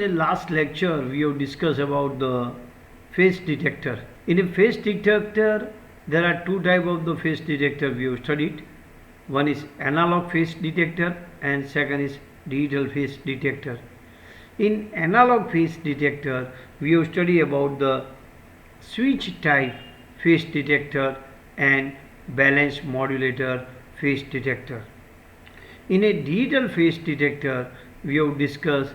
In the last lecture, we have discussed about the phase detector. In a phase detector, there are two types of the phase detector we have studied. One is analog phase detector and second is digital phase detector. In analog phase detector, we have studied about the switch type phase detector and balance modulator phase detector. In a digital phase detector, we have discussed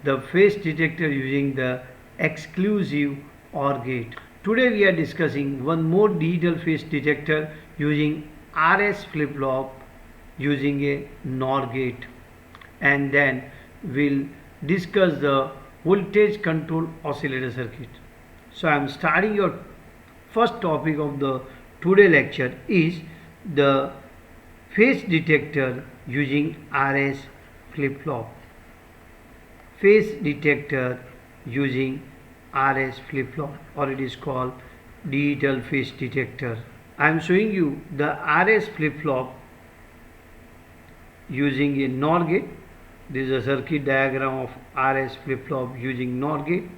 the phase detector using the exclusive OR gate. Today we are discussing one more digital phase detector using RS flip-flop using a NOR gate, and then we'll discuss the voltage control oscillator circuit. So I am starting your first topic of the today lecture is the phase detector using RS flip-flop. Phase detector using RS flip-flop, or it is called digital phase detector. I am showing you the RS flip-flop using a NOR gate. This is a circuit diagram of RS flip-flop using NOR gate.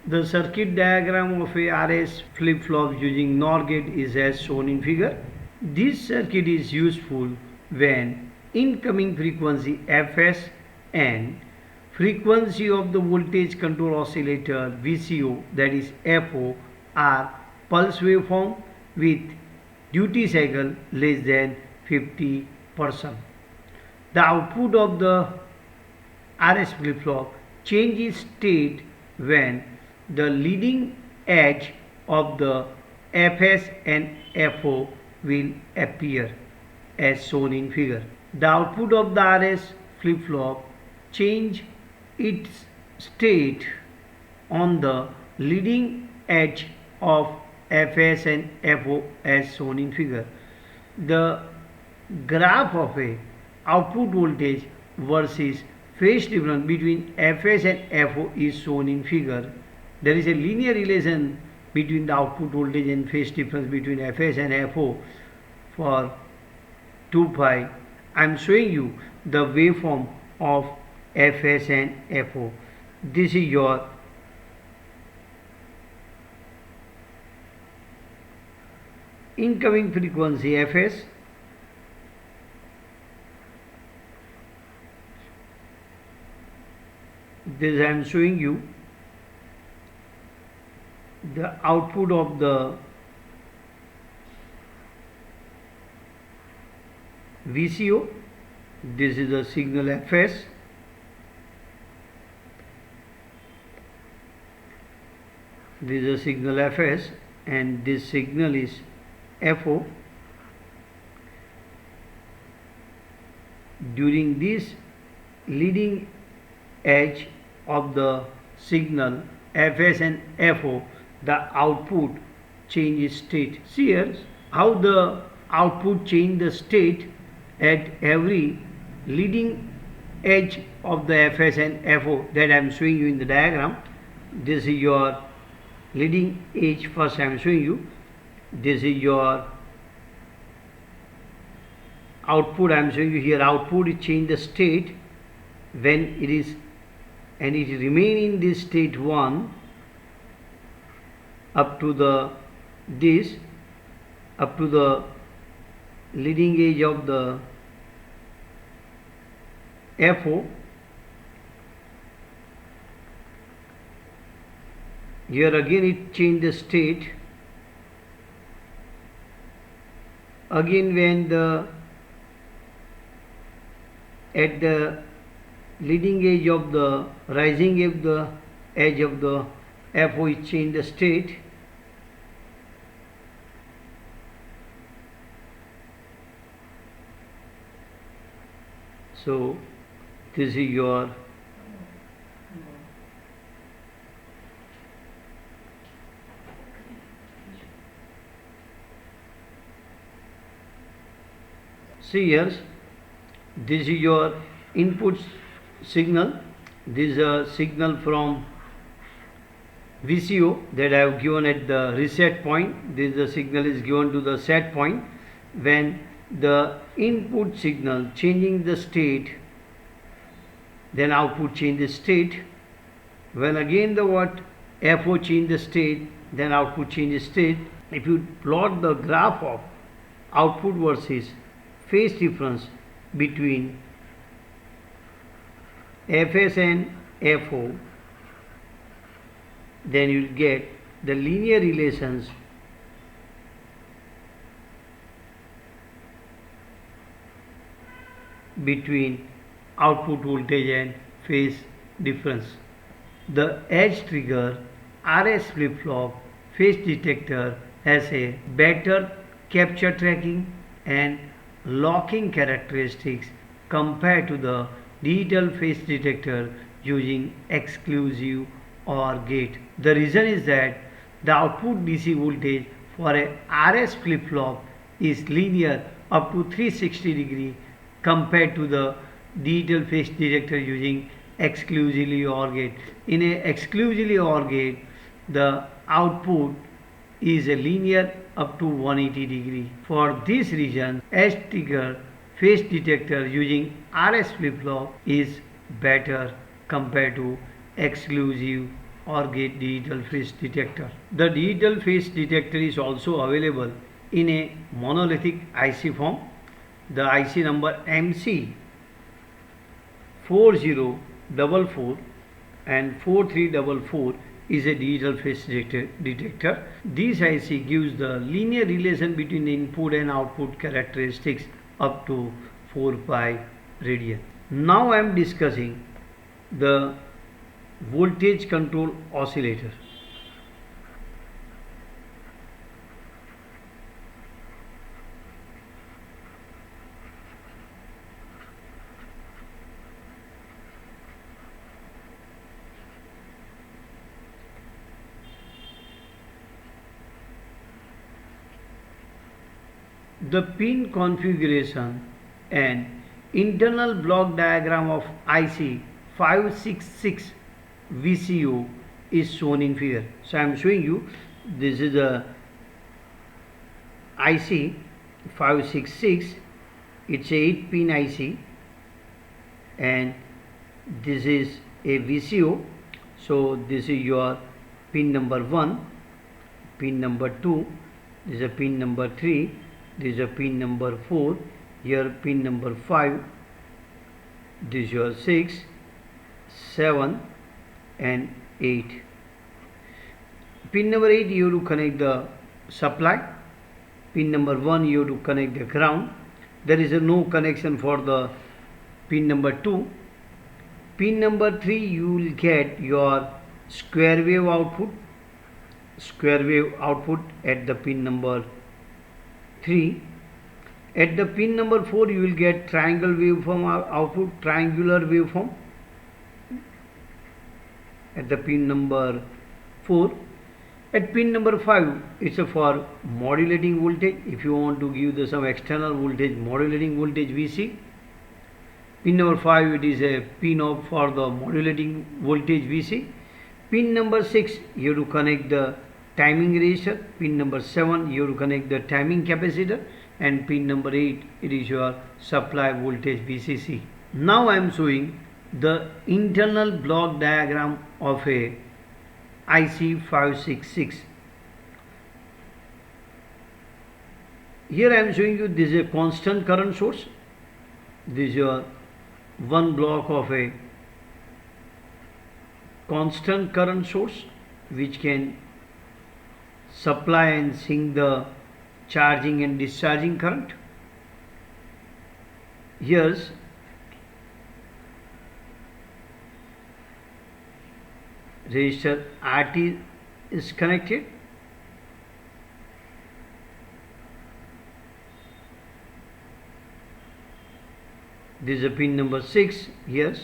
The circuit diagram of a RS flip-flop using NOR gate is as shown in figure. This circuit is useful when incoming frequency Fs and frequency of the voltage control oscillator VCO, that is FO, are pulse waveform with duty cycle less than 50%. The output of the RS flip-flop changes state when the leading edge of the Fs and Fo will appear as shown in figure. The output of the RS flip-flop change its state on the leading edge of Fs and Fo as shown in figure. The graph of a output voltage versus phase difference between Fs and Fo is shown in figure. There is a linear relation between the output voltage and phase difference between Fs and Fo for 2 pi. I am showing you the waveform of Fs and Fo. This is your incoming frequency Fs. This I am showing you the output of the VCO. This is the signal Fs. This is the signal Fs and this signal is Fo. During this leading edge of the signal Fs and Fo, the output changes state. See here how the output change the state at every leading edge of the Fs and Fo that I am showing you in the diagram. This is your leading edge. First I am showing you. This is your output. I am showing you here output is change the state when it is, and it remain in this state 1 up to the leading edge of the FO Here again it changed the state. Again when the at the leading edge of the rising edge of the FO is changed the state. So this is your see here, this is your input signal. This is a signal from VCO that I have given at the reset point. This the signal is given to the set point. When the input signal changing the state, then output changes state. When again the what FO change the state, then output changes state. If you plot the graph of output versus phase difference between FS and FO, then you will get the linear relations between output voltage and phase difference. The edge trigger RS flip-flop phase detector has a better capture tracking and locking characteristics compared to the digital phase detector using exclusive OR gate. The reason is that the output DC voltage for a RS flip-flop is linear up to 360 degree compared to the digital phase detector using exclusively OR gate. In a exclusively OR gate, the output is a linear up to 180 degree. For this reason, edge trigger phase detector using RS flip-flop is better compared to exclusive OR gate digital phase detector. The digital phase detector is also available in a monolithic IC form. The IC number MC 4044 and 4344 is a digital phase detector. This IC gives the linear relation between the input and output characteristics up to 4 pi radian. Now I am discussing the voltage control oscillator. The pin configuration and internal block diagram of IC 566 VCO is shown in figure. So I am showing you, this is a IC 566, it's a 8-pin IC and this is a VCO. So this is your pin number 1, pin number 2, this is a pin number 3, this is a pin number 4, here pin number 5, this is your 6, 7 and 8. Pin number 8 you have to connect the supply, pin number 1 you have to connect the ground. There is no connection for the pin number 2. Pin number 3 you will get your square wave output at the pin number 3. At the pin number 4 you will get triangle waveform output, triangular waveform at the pin number 4. At pin number 5 it's for modulating voltage. If you want to give some external voltage, modulating voltage VC. Pin number 5 it is a pin for the modulating voltage VC. Pin number 6 you have to connect the timing resistor. Pin number 7 you have to connect the timing capacitor, and pin number 8 it is your supply voltage VCC. Now I am showing the internal block diagram of a IC 566. Here I am showing you this is a constant current source. This is your one block of a constant current source. which can supply and sink the charging and discharging current. Here's resistor RT is connected. This is a pin number 6. Yes,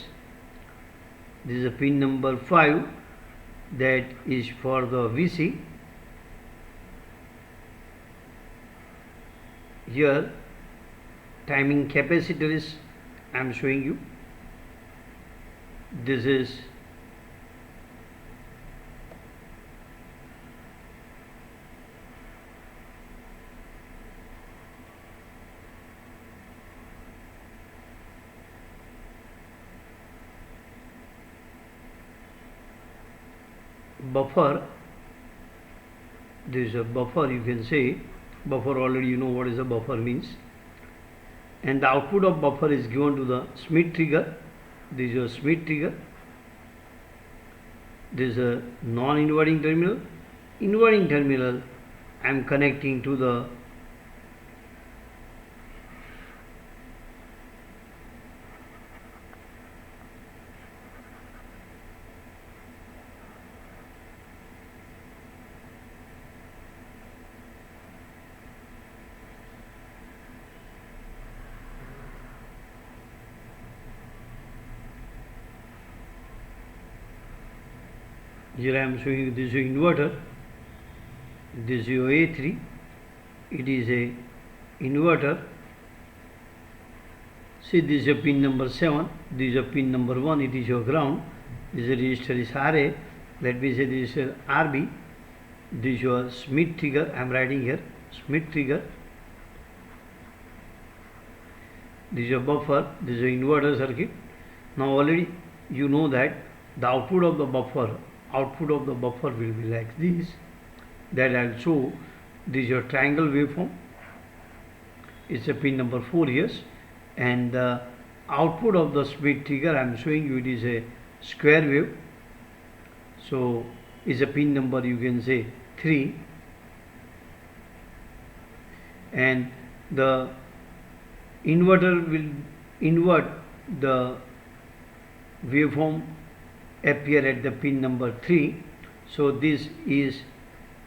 this is a pin number 5, that is for the VC. Here timing capacitor is I am showing you. This is buffer. This is a buffer, you can say. Buffer, already you know what is a buffer means. And the output of buffer is given to the Schmitt trigger. This is a Schmitt trigger. This is a non-inverting terminal. Inverting terminal I am connecting to the here I am showing you. This is your inverter. This is your A3. It is a inverter. See, this is a pin number 7. This is a pin number 1. It is your ground. This resistor is RA. Let me say this is RB. This is your Schmitt trigger. I am writing here Schmitt trigger. This is your buffer. This is your inverter circuit. Now already you know that the output of the buffer will be like this. That I will show. This is your triangle waveform. It's a pin number 4 here, and the output of the Schmitt trigger I am showing you, it is a square wave. So is a pin number, you can say, 3, and the inverter will invert the waveform appear at the pin number 3. So this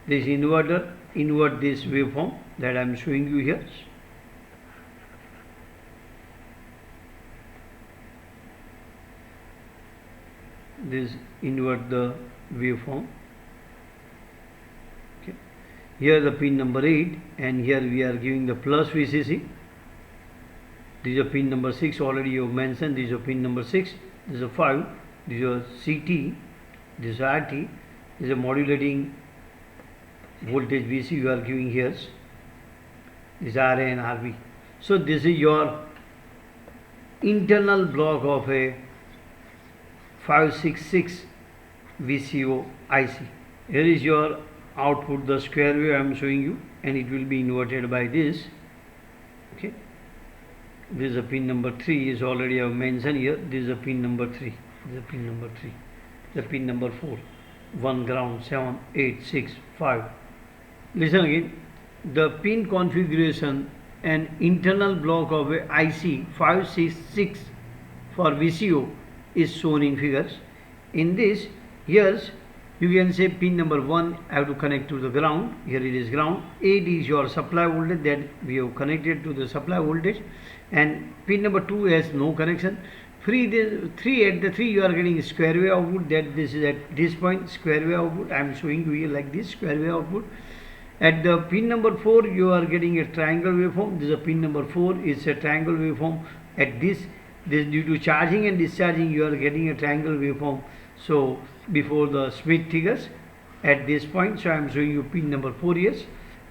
inverter invert this waveform that I am showing you here. This invert the waveform. Okay. Here the pin number 8, and here we are giving the plus VCC. This is a pin number 6, already you have mentioned. This is a pin number 6. This is a 5. This is a CT. This is RT. This is a modulating voltage VC you are giving here. This is RA and RB. So this is your internal block of a 566 VCO IC. Here is your output, the square wave I am showing you, and it will be inverted by this. Okay. This is a pin number 3, is already I have mentioned here. This is a pin number 3. This is a pin number 3. The pin number 4. 1 ground, 7, 8, 6, 5. Listen again. The pin configuration and internal block of a IC 566 for VCO is shown in figures. In this, here you can say pin number 1 I have to connect to the ground. Here it is ground. 8 is your supply voltage that we have connected to the supply voltage, and pin number 2 has no connection. 3 at the 3 you are getting square wave output, that this is at this point square wave output. I am showing you here like this square wave output. At the pin number 4 you are getting a triangle waveform. This is a pin number 4, is a triangle waveform. At this due to charging and discharging you are getting a triangle waveform. So before the Schmitt triggers at this point, so I am showing you pin number 4 here,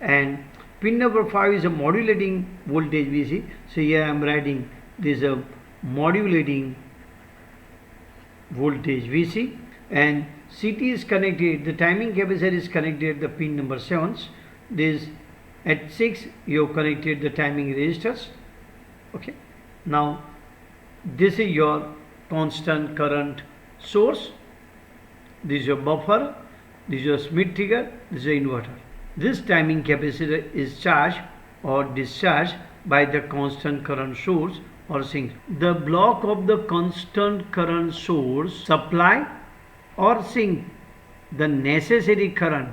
and pin number 5 is a modulating voltage VC. So here I am writing this is a modulating voltage VC, and CT is connected, the timing capacitor is connected at the pin number 7. This at 6 you have connected the timing resistors. Okay. Now this is your constant current source. This is your buffer. This is your Schmitt trigger, this is your inverter. This timing capacitor is charged or discharged by the constant current source or sink. The block of the constant current source supply or sink the necessary current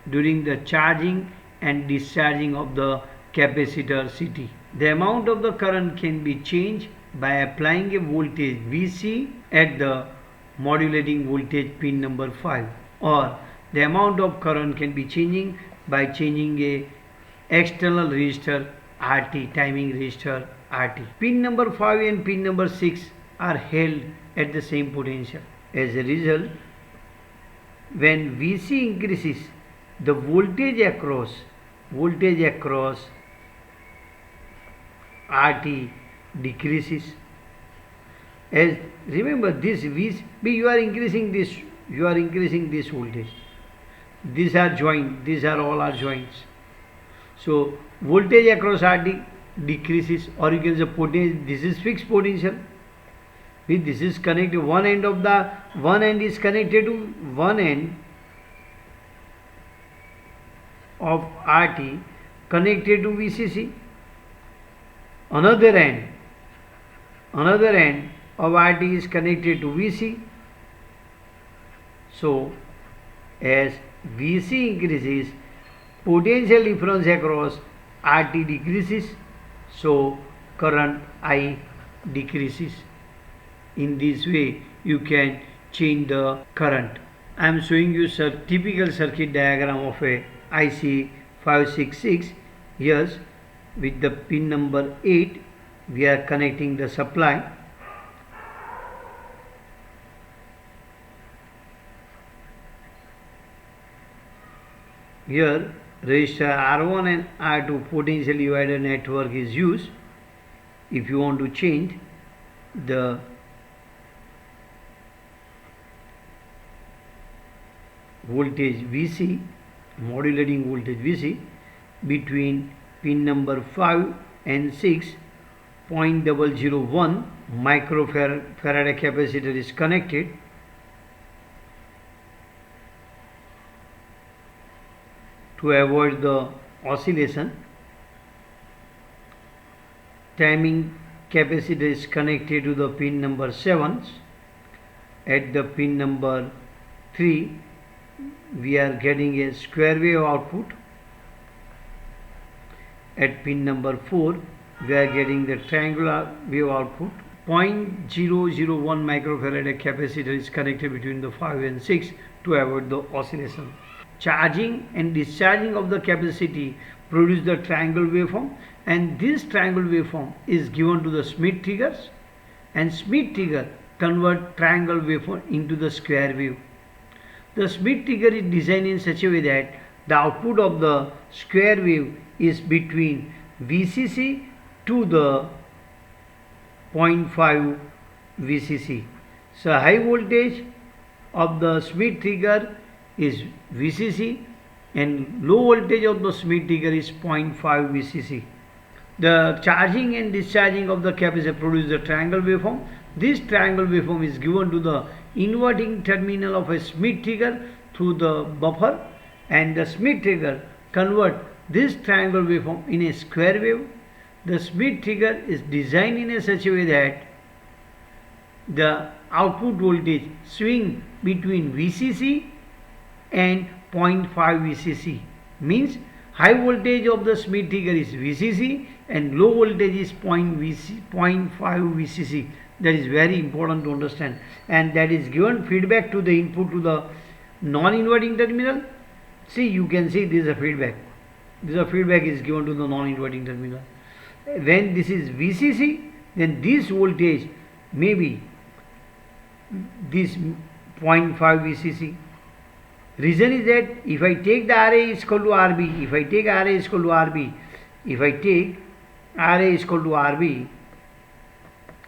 during the charging and discharging of the capacitor CT. The amount of the current can be changed by applying a voltage VC at the modulating voltage pin number 5, or the amount of current can be changing by changing a external resistor RT, timing resistor RT. Pin number 5 and pin number 6 are held at the same potential. As a result, when VC increases, the voltage across RT decreases. As remember, this VC, you are increasing this voltage. These are joints, these are all our joints. So voltage across RT decreases, or you can say potential. This is fixed potential. This is connected. One end is connected to one end of RT connected to VCC. Another end of RT is connected to VC. So as VC increases, potential difference across RT decreases, so current I decreases. In this way you can change the current. I am showing you a typical circuit diagram of a IC 566. Here with the pin number 8 we are connecting the supply. Here resistor R1 and R2 potential divider network is used. If you want to change the voltage VC, modulating voltage VC, between pin number 5 and 6, 0.001 microfarad capacitor is connected. To avoid the oscillation, timing capacitor is connected to the pin number 7. At the pin number 3 we are getting a square wave output. At pin number 4 we are getting the triangular wave output. 0.001 microfarad capacitor is connected between the 5 and 6 to avoid the oscillation. Charging and discharging of the capacity produce the triangle waveform, and this triangle waveform is given to the Schmitt triggers, and Schmitt trigger convert triangle waveform into the square wave. The Schmitt trigger is designed in such a way that the output of the square wave is between VCC to the 0.5 VCC. So high voltage of the Schmitt trigger is VCC and low voltage of the Schmitt trigger is 0.5 VCC. The charging and discharging of the capacitor produces the triangle waveform. This triangle waveform is given to the inverting terminal of a Schmitt trigger through the buffer, and the Schmitt trigger convert this triangle waveform in a square wave. The Schmitt trigger is designed in a such a way that the output voltage swing between VCC and 0.5 VCC, means high voltage of the Schmitt trigger is VCC and low voltage is 0.5 VCC. That is very important to understand, and that is given feedback to the input to the non-inverting terminal. See, you can see this is a feedback. This feedback is given to the non-inverting terminal. When this is VCC, then this voltage may be this 0.5 VCC. Reason is that if I take the RA is equal to RB, if I take RA is equal to RB, if I take RA is equal to RB,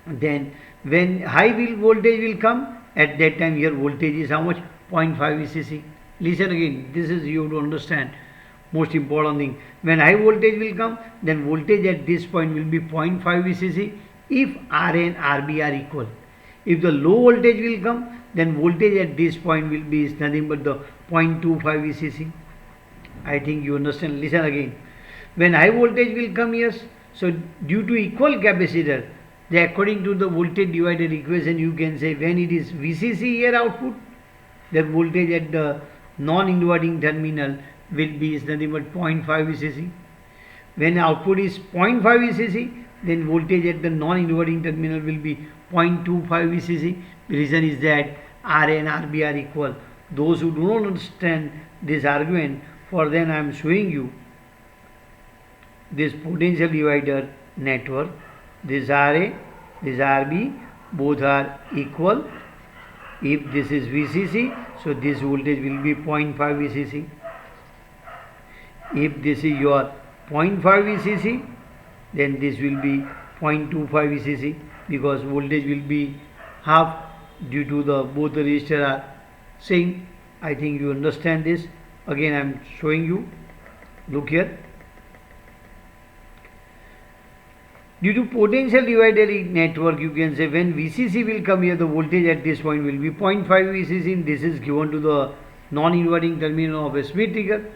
then when high voltage will come, at that time here voltage is how much? 0.5 VCC. Listen again, this is you have to understand most important thing. When high voltage will come, then voltage at this point will be 0.5 VCC if RA and RB are equal. If the low voltage will come, then voltage at this point will be is nothing but the 0.25 VCC. I think you understand. Listen again. When high voltage will come, yes, so due to equal capacitor, then according to the voltage divider equation, you can say when it is VCC here output, the voltage at the non-inverting terminal will be is nothing but 0.5 VCC. When output is 0.5 VCC, then voltage at the non-inverting terminal will be 0.25 VCC. The reason is that RA and RB are equal. Those who do not understand this argument, for then I am showing you this potential divider network. This RA, this RB, both are equal. If this is VCC, so this voltage will be 0.5 VCC. If this is your 0.5 VCC, then this will be 0.25 VCC, because voltage will be half due to the both the resistors are same. I think you understand this. Again I am showing you. Look here. Due to potential divider network, you can say when VCC will come here, the voltage at this point will be 0.5 VCC. This is given to the non-inverting terminal of a Schmitt trigger.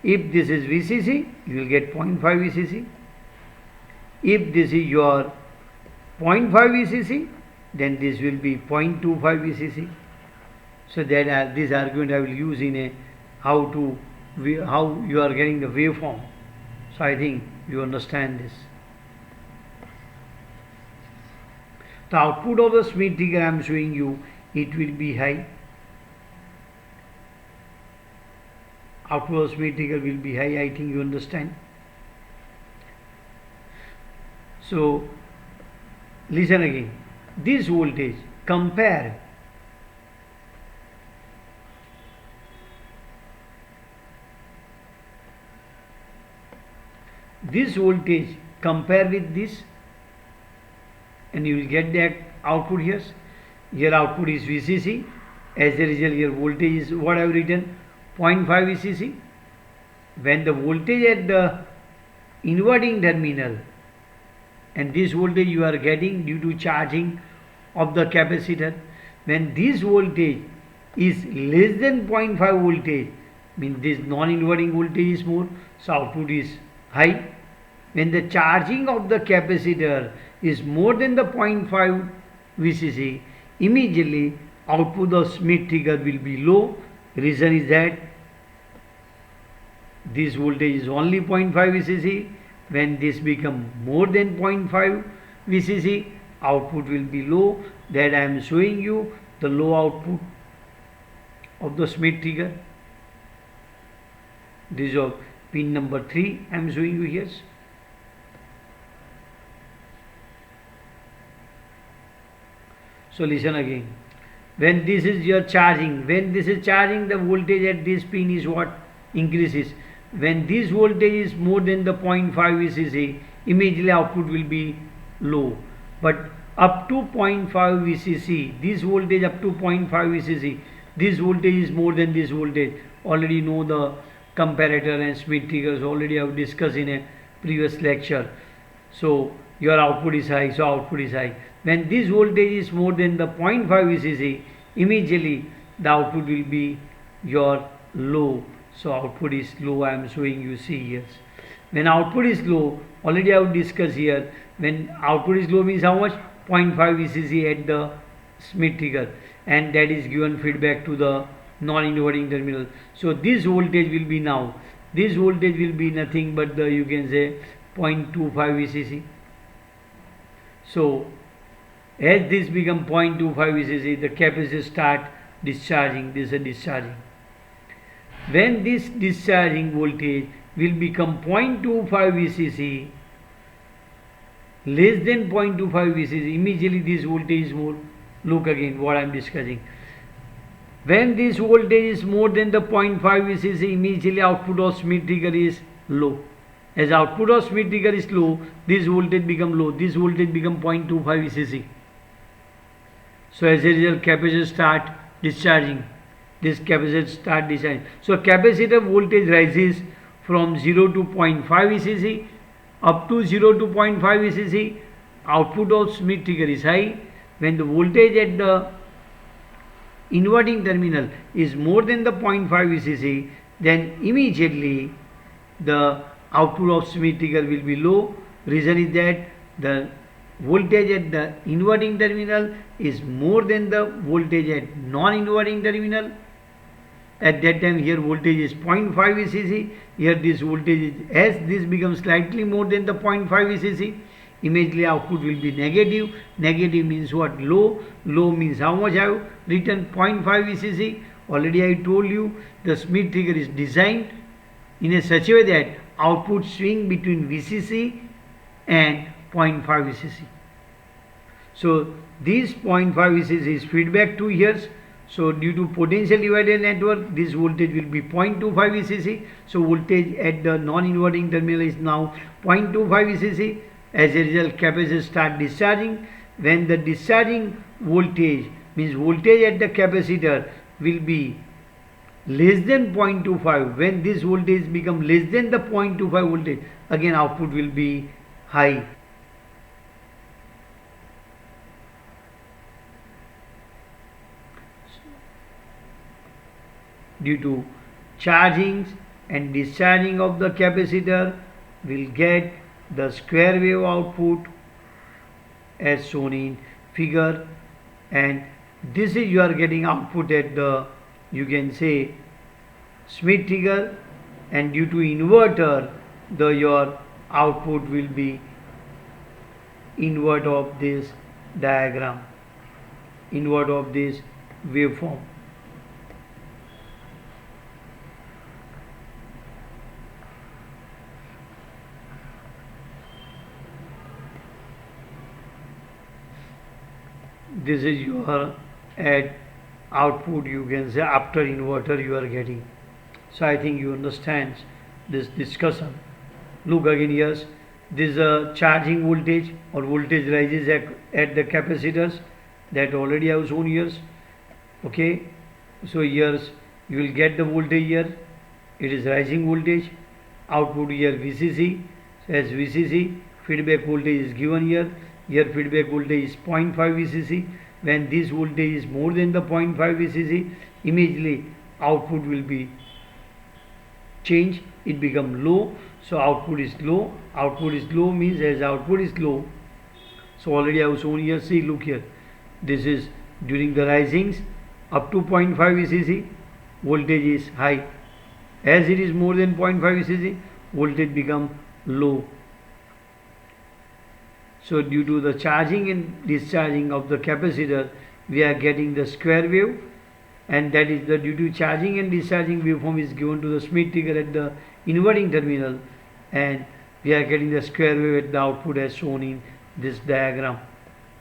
If this is VCC, you will get 0.5 VCC. If this is your 0.5 VCC, then this will be 0.25 VCC. So that this argument I will use in a how you are getting the waveform. So I think you understand this. The output of the Schmitt trigger I am showing you, it will be high. Output of the Schmitt trigger will be high. I think you understand. So listen again. This voltage, compare this voltage, compare with this, and you will get that output here. Here output is VCC. As a result, here voltage is what I have written, 0.5 VCC. When the voltage at the inverting terminal, and this voltage you are getting due to charging of the capacitor, when this voltage is less than 0.5 voltage, means this non-inverting voltage is more, so output is high. When the charging of the capacitor is more than the 0.5 VCC, immediately output of Schmitt trigger will be low. Reason is that this voltage is only 0.5 VCC. When this become more than 0.5 VCC, output will be low. That I am showing you the low output of the Schmitt trigger. This is of pin number 3 I am showing you here. So listen again. When this is your charging, when this is charging, the voltage at this pin is what? Increases. When this voltage is more than the 0.5 VCC, immediately output will be low. But up to 0.5 VCC, this voltage up to 0.5 VCC, this voltage is more than this voltage. Already know the comparator and Schmitt triggers, already I have discussed in a previous lecture. So your output is high, so output is high. When this voltage is more than the 0.5 VCC, immediately the output will be your low. So output is low, I am showing you, see here. When output is low, already I have discussed here, when output is low means how much? 0.5 VCC at the Schmitt trigger, and that is given feedback to the non-inverting terminal. So this voltage will be now, this voltage will be nothing but the, you can say, 0.25 VCC. So as this become 0.25 VCC, the capacitor start discharging, this is discharging. When this discharging voltage will become 0.25 VCC, less than 0.25 VCC, immediately this voltage is more. Look again what I am discussing. When this voltage is more than the 0.5 VCC, immediately output of Schmitt trigger is low. As output of Schmitt trigger is low, this voltage become low, this voltage become 0.25 VCC. So as a result, capacitor start discharging. This capacitor start discharging. So capacitor voltage rises from 0 to 0.5 VCC up to 0 to 0.5 VCC. Output of Schmitt trigger is high. when the voltage at the inverting terminal is more than the 0.5 VCC, then immediately the output of Schmitt trigger will be low. Reason is that the voltage at the inverting terminal is more than the voltage at non-inverting terminal. At that time here voltage is 0.5 VCC, here this voltage is, as this becomes slightly more than the 0.5 VCC, immediately output will be negative. Negative means what? Low. Low means how much I have written? 0.5 VCC. Already I told you the Schmitt trigger is designed in a such a way that output swing between VCC and 0.5 VCC. So this 0.5 VCC is feedback to here. So due to potential divider network, this voltage will be 0.25 VCC. So voltage at the non-inverting terminal is now 0.25 VCC. As a result, capacitor start discharging. When the discharging voltage means voltage at the capacitor will be less than 0.25. When this voltage become less than the 0.25 voltage, again output will be high. Due to charging and discharging of the capacitor, will get the square wave output as shown in figure, and this is you are getting output at the, you can say, Schmitt trigger, and due to inverter your output will be invert of this diagram, invert of this waveform. This is your at output, you can say, after inverter you are getting. So I think you understand this discussion. Look again here, this is a charging voltage or voltage rises at the capacitors, that already I have shown here. Okay, so here you will get the voltage here, it is rising voltage, output here VCC, as VCC, feedback voltage is given here. Here feedback voltage is 0.5 VCC. When this voltage is more than the 0.5 VCC, immediately output will be changed, it become low. So output is low. Output is low means as output is low. So already I have shown here, see, look here, this is during the risings up to 0.5 VCC, voltage is high. As it is more than 0.5 VCC, voltage become low. So due to the charging and discharging of the capacitor, we are getting the square wave, and that is the due to charging and discharging waveform is given to the Schmitt trigger at the inverting terminal, and we are getting the square wave at the output as shown in this diagram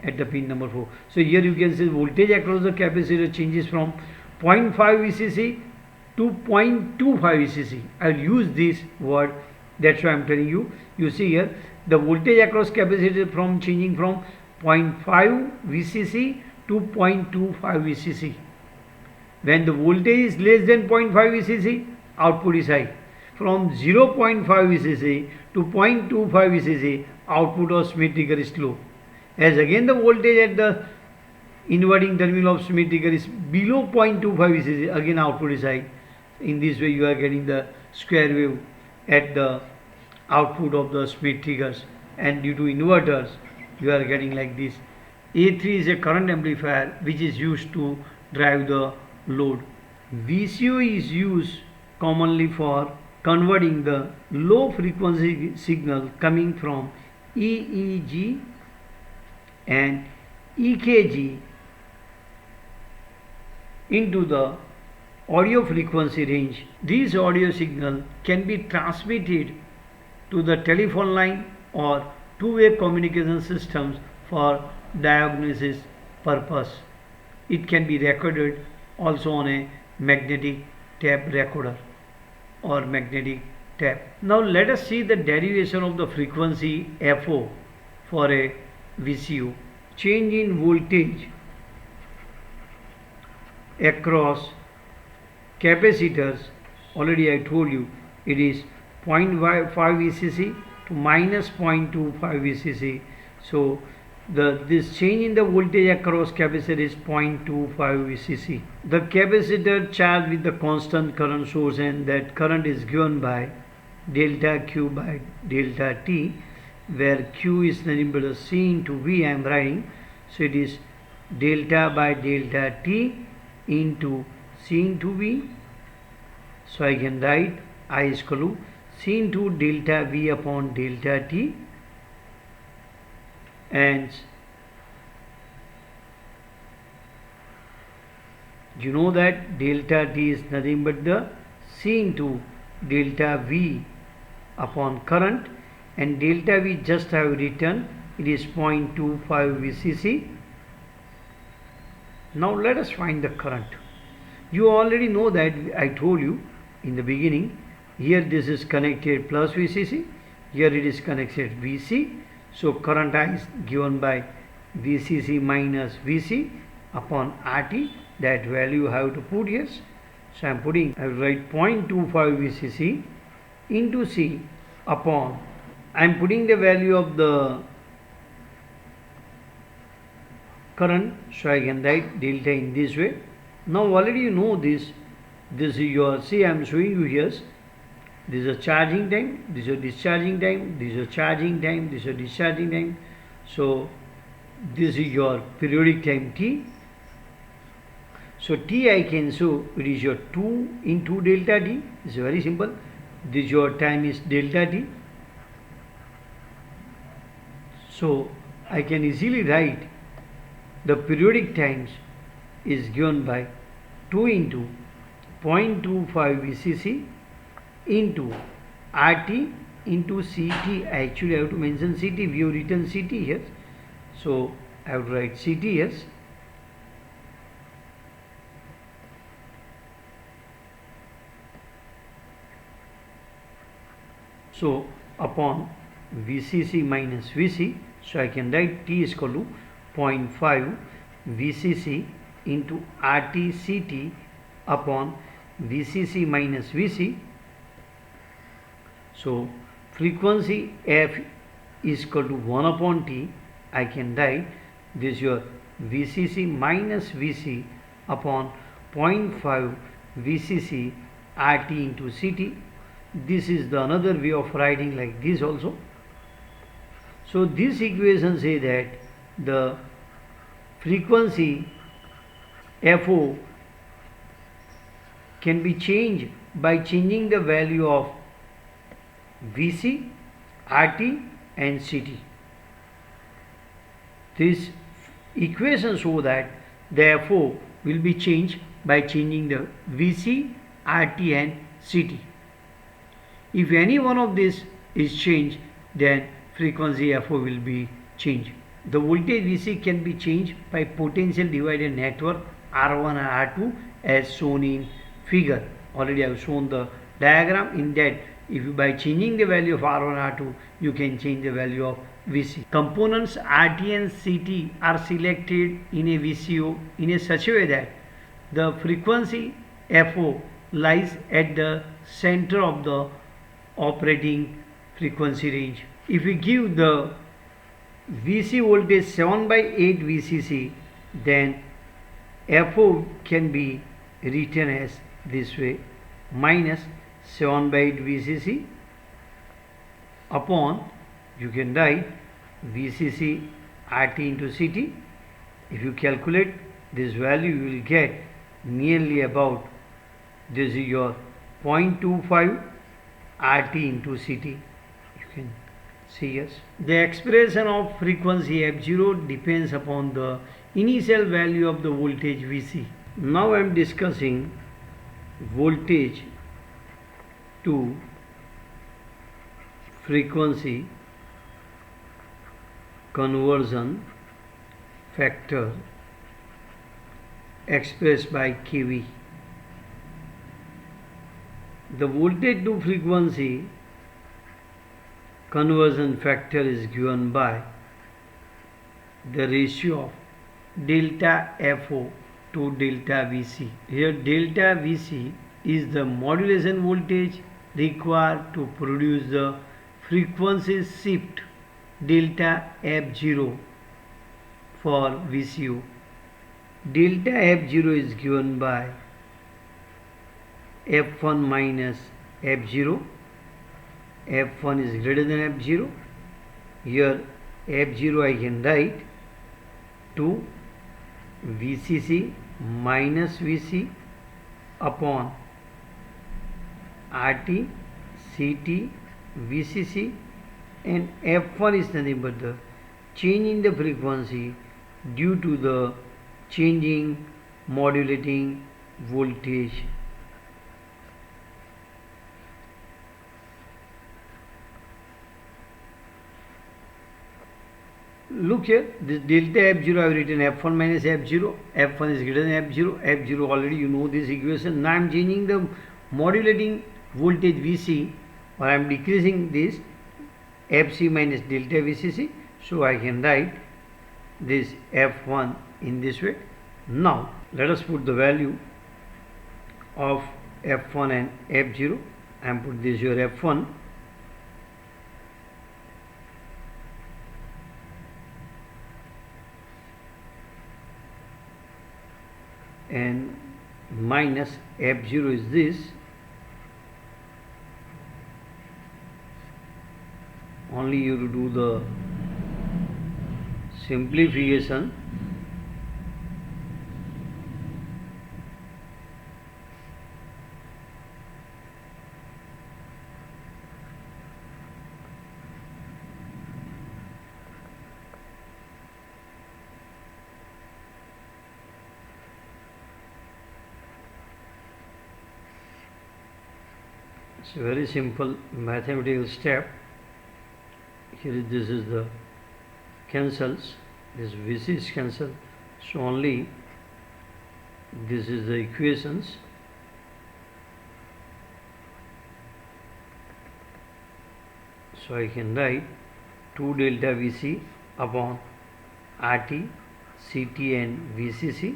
at the pin number 4. So here you can see voltage across the capacitor changes from 0.5 VCC to 0.25 VCC. I will use this word, that's why I am telling you. You see here, the voltage across capacitor from changing from 0.5 VCC to 0.25 VCC. When the voltage is less than 0.5 VCC, output is high. From 0.5 VCC to 0.25 VCC, output of Schmitt trigger is low. As again the voltage at the inverting terminal of Schmitt trigger is below 0.25 VCC, again output is high. In this way you are getting the square wave at the output of the Schmitt triggers, and due to inverters you are getting like this. A3 is a current amplifier which is used to drive the load. VCO is used commonly for converting the low frequency signal coming from EEG and EKG into the audio frequency range. These audio signal can be transmitted to the telephone line or two-way communication systems for diagnosis purpose. It can be recorded also on a magnetic tape recorder or magnetic tape. Now let us see the derivation of the frequency FO for a VCO. Change in voltage across capacitors, already I told you, it is 0.5 VCC to minus 0.25 VCC. So This change in the voltage across capacitor is 0.25 VCC. The capacitor charged with the constant current source, and that current is given by delta Q by delta T, where Q is nothing but a C into V I am writing. So it is delta by delta T into C into V. So I can write I is equal to C into delta V upon delta T, and you know that delta T is nothing but the C into delta V upon current, and delta V just have written, it is 0.25 VCC. Now let us find the current. You already know that I told you in the beginning, here this is connected plus VCC, here it is connected VC. So current I is given by VCC minus VC upon RT. That value I have to put here. So I am putting, I will write 0.25 VCC into C upon, I am putting the value of the current, so I can write delta in this way. Now already you know this is your, see I am showing you here, this is a charging time, this is a discharging time, this is a charging time, this is a discharging time. So this is your periodic time T. So T I can show it is your 2 into delta T. It's very simple. This your time is delta T. So I can easily write the periodic times is given by 2 into 0.25 VCC into RT into CT. Actually I have to mention CT. We have written CT here. So I have to write CT here. So upon VCC minus VC, so I can write T is equal to 0.5 VCC into RT CT upon VCC minus VC. So frequency F is equal to 1 upon T. I can write this your VCC minus VC upon 0.5 VCC RT into CT. This is the another way of writing like this also. So this equation say that the frequency FO can be changed by changing the value of VC, RT and CT. This equation show that the FO will be changed by changing the VC, RT and CT. If any one of these is changed, then frequency FO will be changed. The voltage VC can be changed by potential divider network R1 and R2 as shown in figure. Already I have shown the diagram. In that, if you by changing the value of R1 and R2, you can change the value of VC. Components RT and CT are selected in a VCO in a such a way that the frequency FO lies at the center of the operating frequency range. If we give the VC voltage 7/8 VCC, then FO can be written as this way, minus 7/8 VCC upon, you can write VCC RT into CT. If you calculate this value, you will get nearly about, this is your 0.25 RT into CT. You can see yes. The expression of frequency F0 depends upon the initial value of the voltage VC. Now I am discussing voltage to frequency conversion factor expressed by kV. The voltage to frequency conversion factor is given by the ratio of delta FO to delta VC. Here delta VC is the modulation voltage required to produce the frequency shift delta F0 for VCO. Delta F0 is given by F1 minus F0. F1 is greater than F0. Here F0 I can write to VCC minus VC upon RT, CT, VCC, and F1 is nothing but the change in the frequency due to the changing modulating voltage. Look here, this delta F0 I have written F1 minus F0, F1 is greater than F0, F0 already you know this equation. Now I am changing the modulating voltage VC, or I am decreasing this FC minus delta VCC, so I can write this F1 in this way. Now let us put the value of F1 and F0. I am put this here F1 and minus F0 is this. Only you to do the simplification. It's a very simple mathematical step. Here this is the cancels, this VC is cancelled, so only this is the equations. So I can write 2 delta VC upon RT, CT and VCC.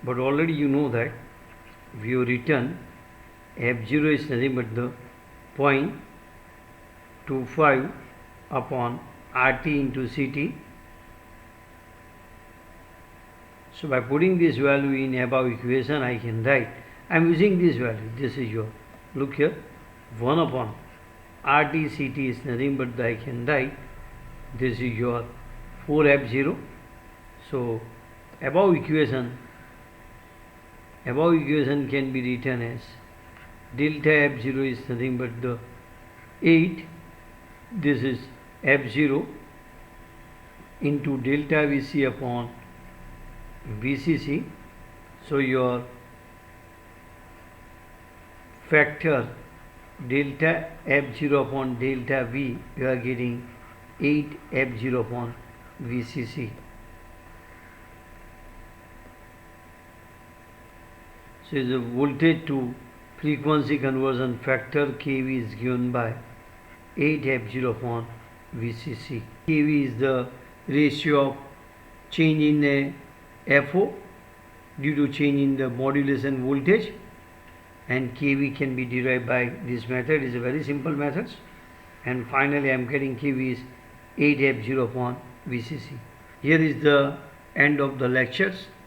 But already you know that we have written F0 is nothing but the 0.25 upon RT into CT. So by putting this value in above equation I can write, I am using this value, this is your, look here, 1 upon RT CT is nothing but I can write, this is your 4F0. So above equation can be written as delta F0 is nothing but the 8, this is F0 into delta VC upon VCC. So your factor delta F0 upon delta V, you are getting 8 F0 upon VCC. So the voltage to frequency conversion factor kV is given by 8 F0 upon VCC. kV is the ratio of change in the FO due to change in the modulation voltage, and kV can be derived by this method. It is a very simple method. And finally I am getting kV is 8 F0 upon VCC. Here is the end of the lectures.